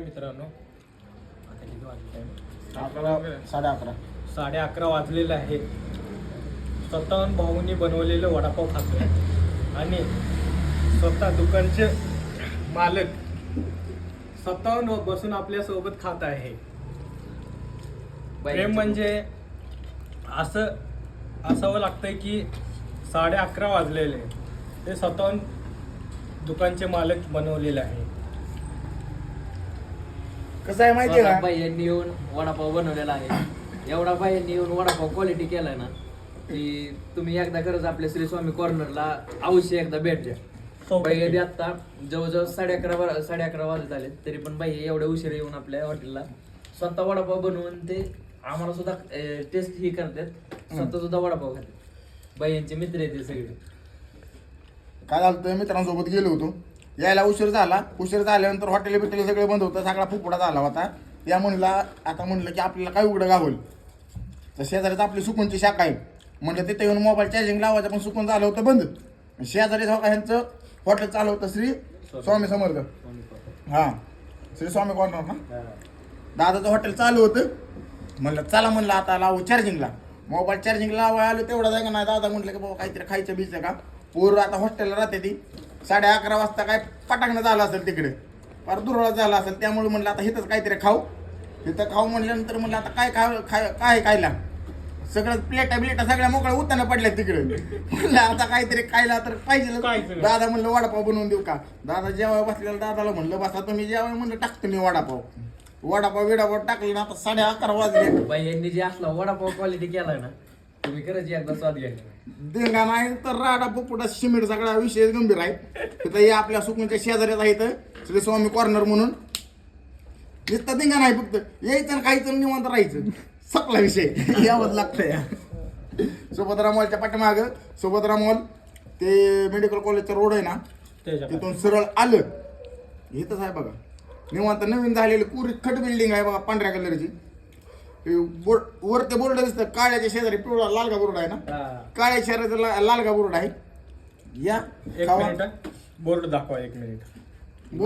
मित्रांनो आता किती वाजले साडे 11:30 वाजलेले आहे. स्वतःहून भाऊनी बनवलेलं वडापाव खातोय आणि स्वतः दुकानचे मालक स्वतःहून बसून आपल्या सोबत खात आहे. प्रेम म्हणजे असं असावं लागतंय की 11:30 वाजलेले ते स्वतःहून दुकानचे मालक बनवलेले आहे. कसं आहे माहितीये का? बाईंनी येऊन वडापाव बनवलेला आहे. एवढा बाईंनी येऊन वडापाव क्वालिटी केलाय ना की तुम्ही एकदा खरंच आपल्या श्री स्वामी कॉर्नरला अवश्य एकदा भेट द्या. बाई आता जवळजवळ 11:30 वाजत आले तरी पण बाई एवढ्या उशिरा येऊन आपल्या हॉटेलला स्वतः वडापाव बनवून ते आम्हाला सुद्धा टेस्ट ही करतात. स्वतः सुद्धा वडापाव खातात. बाईंचे मित्र आहेत ते सगळे. काय झालं होतं, मित्रांसोबत गेलो होतो. यायला उशीर झाल्यानंतर हॉटेल बिटेल सगळे बंद होतं. सगळा फुफुडा झाला होता. या म्हणला आता म्हणलं की आपल्याला काय उघडं गावल तर शेजारीच आपली सुकूनची शाखा आहे. म्हणलं तिथे येऊन मोबाईल चार्जिंग लावायचं पण सुकून झालं होतं बंद. शेजारीच ह्यांचं हॉटेल चालू होतं श्री स्वामी समर्थ. हां, श्री स्वामी कॉर्नर ना. दादाचं हॉटेल चालू होतं. म्हणलं चला म्हणलं आता लावू चार्जिंगला. मोबाईल चार्जिंगला लावायला आलो तेवढा जागा नाही. दादा म्हटलं की बाबा काहीतरी खायचं बिचं का. पूर्व आता हॉस्टेलला राहते ती. 11:30 वाजता काय पटाकणं झालं असेल तिकडे, फार दुर्वळ झाला असेल. त्यामुळे म्हणलं आता इथंच काहीतरी इथं खाऊ म्हणल्यानंतर म्हणलं आता काय खायला सगळं प्लेटा सगळ्या मोकळ्या उत्ताना पडल्या तिकडे. म्हणलं आता काहीतरी खायला तर पाहिजे. दादा म्हणलं वडापाव बनवून देऊ का. दादा जेव्हा बसलेला दादाला म्हणलं बसा तुम्ही जेव्हा म्हणलं टाकतो मी वडापाव विडापाव टाकले ना. आता 11:30 वाजले. बाईंनी जे असला वडापाव क्वालिटी केलाय ना तुम्ही खरंच एकदा स्वाद घ्या. देंगा नाही तर राडा पुपुडा शिमिट सगळा विषय गंभीर आहे. तिथं हे आपल्या सुकूनच्या शेजाऱ्यात आहे इथं श्री स्वामी कॉर्नर म्हणून. नुसतं देंगा नाही, फक्त यायचं खायचं निवांत राहायचं. सगळा विषय यावंच लागतंय. सुभद्रा मॉलच्या पाठीमागं सुभद्रा मॉल ते मेडिकल कॉलेजचा रोड आहे ना, तिथून सरळ आलं इथंच आहे बघा. निवांत नवीन झालेली पुरी खट बिल्डिंग आहे बघा, पांढऱ्या कलरची. वरते बोर्ड दिसतं काळ्याच्या शेजारी पिवळा लालगा बोर्ड आहे ना. काळ्या शेजारी लालगा बोर्ड आहे. या एक मिनिट बोर्ड दाखवा. 1 मिनिट.